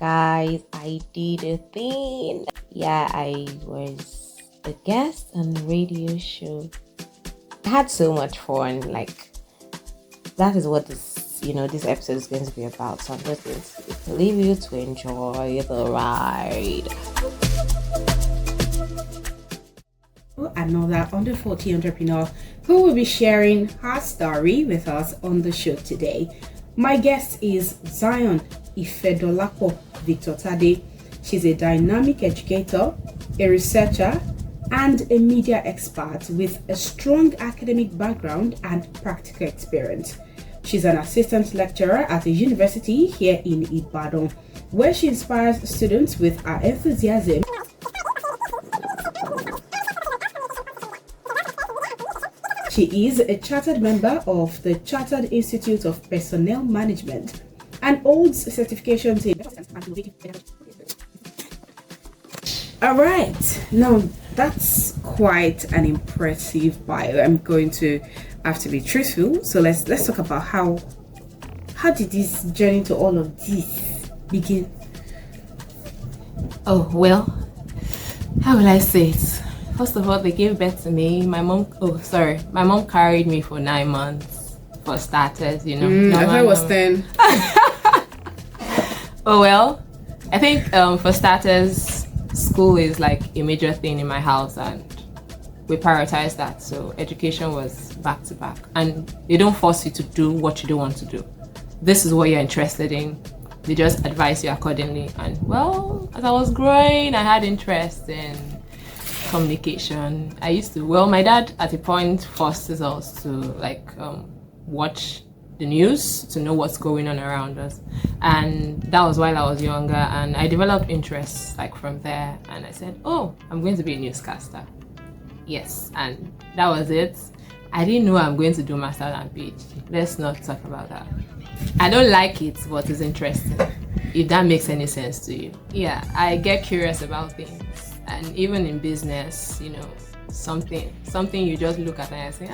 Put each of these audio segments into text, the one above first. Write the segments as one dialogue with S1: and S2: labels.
S1: Guys, I did a thing. Yeah, I was a guest on a radio show. I had so much fun. Like, that is what this episode is going to be about. So I'm just going to leave you to enjoy the ride.
S2: Another under 40 entrepreneur who will be sharing her story with us on the show today. My guest is Zion Ifedolapo Victor Tade. She's a dynamic educator, a researcher, and a media expert with a strong academic background and practical experience. She's an assistant lecturer at a university here in Ibadan, where she inspires students with her enthusiasm. She is a chartered member of the Chartered Institute of Personnel Management and holds certifications in. All right, now that's quite an impressive bio. I'm going to have to be truthful. So let's talk about how did this journey to all of this begin?
S1: Oh, well, how will I say it? First of all, they gave birth to me. My mom carried me for 9 months for starters,
S2: I thought it was 10.
S1: Oh, well, I think for starters, school is like a major thing in my house and we prioritize that. So education was back to back and they don't force you to do what you don't want to do. This is what you're interested in. They just advise you accordingly. And well, as I was growing, I had interest in communication. My dad at a point forces us to watch the news to know what's going on around us, and that was while I was younger, and I developed interest from there, and I said, oh, I'm going to be a newscaster. Yes, and that was it. I didn't know I'm going to do master's and PhD. Let's not talk about that. I don't like it, but it's interesting, if that makes any sense to you. Yeah, I get curious about things. And even in business, something you just look at and say,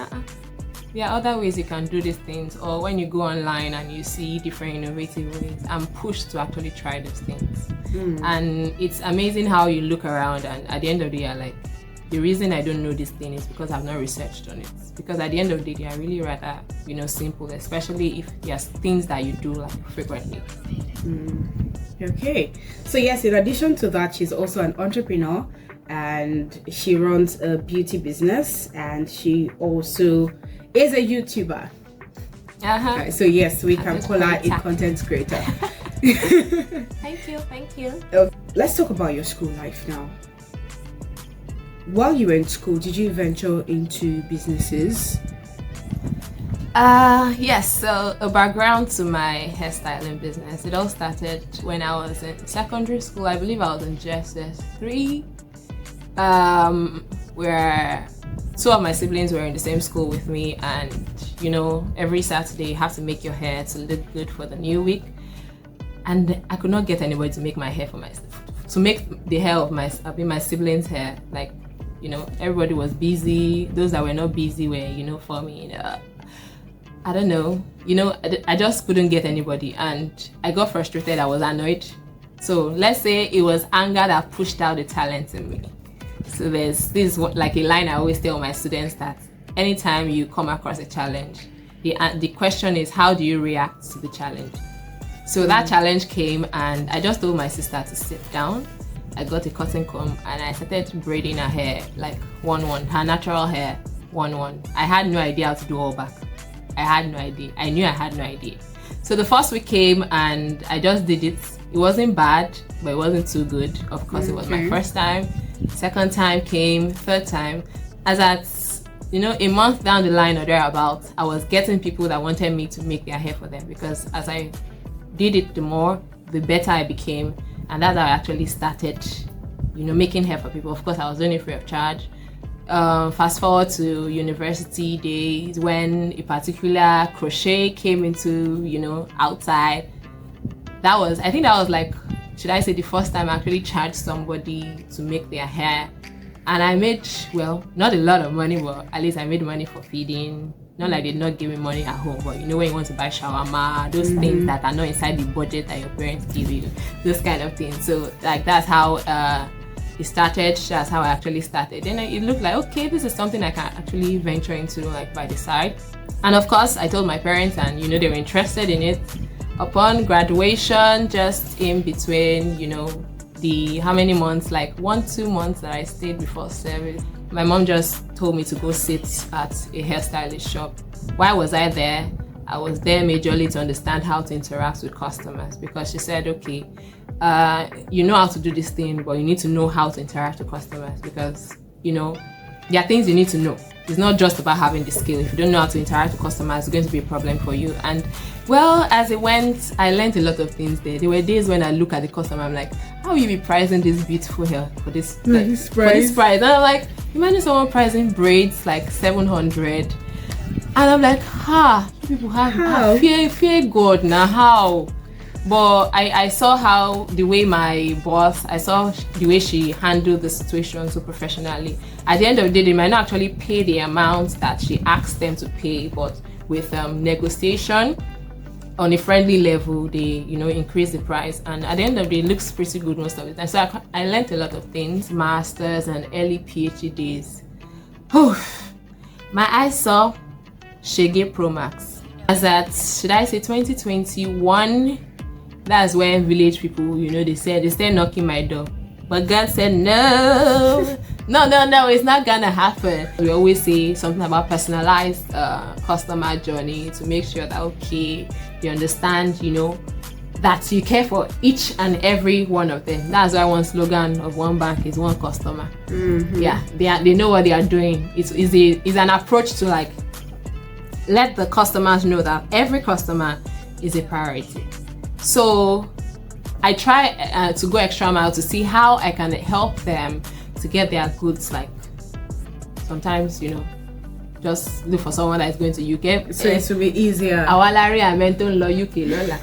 S1: there are other ways you can do these things. Or when you go online and you see different innovative ways, I'm pushed to actually try those things. And it's amazing how you look around and at the end of the year, the reason I don't know this thing is because I've not researched on it. Because at the end of the day, they are really rather, simple, especially if there's things that you do frequently.
S2: Okay, so yes, in addition to that, she's also an entrepreneur and she runs a beauty business and she also is a YouTuber. So yes, we can call her a content creator.
S1: Thank you.
S2: Let's talk about your school life now. While you were in school, did you venture into businesses?
S1: Yes, so a background to my hairstyling business. It all started when I was in secondary school. I believe I was in JSS 3, where two of my siblings were in the same school with me, and every Saturday you have to make your hair to look good for the new week. And I could not get anybody to make my hair to make the hair of my siblings' hair. Everybody was busy. Those that were not busy were, for me. I don't know, I just couldn't get anybody and I got frustrated. I was annoyed. So let's say it was anger that pushed out the talent in me. So this is a line I always tell my students, that anytime you come across a challenge, the question is, how do you react to the challenge? So that challenge came and I just told my sister to sit down. I got a cotton comb and I started braiding her hair one, her natural hair, one. I had no idea how to do all back. I had no idea. I knew I had no idea. So the first week came and I just did it. It wasn't bad, but it wasn't too good. Of course, It was my first time. Second time came, third time. As at, a month down the line or thereabouts, I was getting people that wanted me to make their hair for them, because as I did it, the more, the better I became. And that's how I actually started, making hair for people. Of course, I was doing it free of charge. Fast forward to university days when a particular crochet came into, outside. I think that was should I say, the first time I actually charged somebody to make their hair. And I made, not a lot of money, but at least I made money for feeding Not like they not give me money at home, but you know when you want to buy shawarma, those things that are not inside the budget that your parents give you, those kind of things. So like that's how it started. That's how I actually started. Then it looked like, okay, this is something I can actually venture into like by the side. And of course I told my parents, and you know they were interested in it. Upon graduation, just in between, you know, the how many months, like 1-2 months that I stayed before service, my mom just told me to go sit at a hairstylist shop. Why was I there? I was there majorly to understand how to interact with customers, because she said, okay, you know how to do this thing, but you need to know how to interact with customers, because you know there are things you need to know. It's not just about having the skill. If you don't know how to interact with customers, it's going to be a problem for you. And well, as it went, I learned a lot of things there. There were days when I look at the customer, I'm like, how will you be pricing this beautiful hair for this, for this price? And I'm like, imagine someone pricing braids like 700, and I'm like, people have fear God now, how? But I saw how the way my boss, I saw the way she handled the situation so professionally. At the end of the day, they might not actually pay the amount that she asked them to pay, but with negotiation on a friendly level, they, you know, increase the price. And at the end of the day, it looks pretty good most of the time. So I learned a lot of things, masters and early PhD days. My eyes saw Shege Pro Max. As at, should I say 2021? That's when village people, you know, they started knocking my door. But God said, no, it's not gonna happen. We always say something about personalized customer journey to make sure that, okay, you understand, you know, that you care for each and every one of them. That's why one slogan of one bank is one customer. Yeah, they know what they are doing. It's an approach to like let the customers know that every customer is a priority. So I try to go extra mile to see how I can help them to get their goods. Like sometimes, you know, just look for someone that is going to UK.
S2: So it will be easier.
S1: Awalari Amenton Law UK Lola.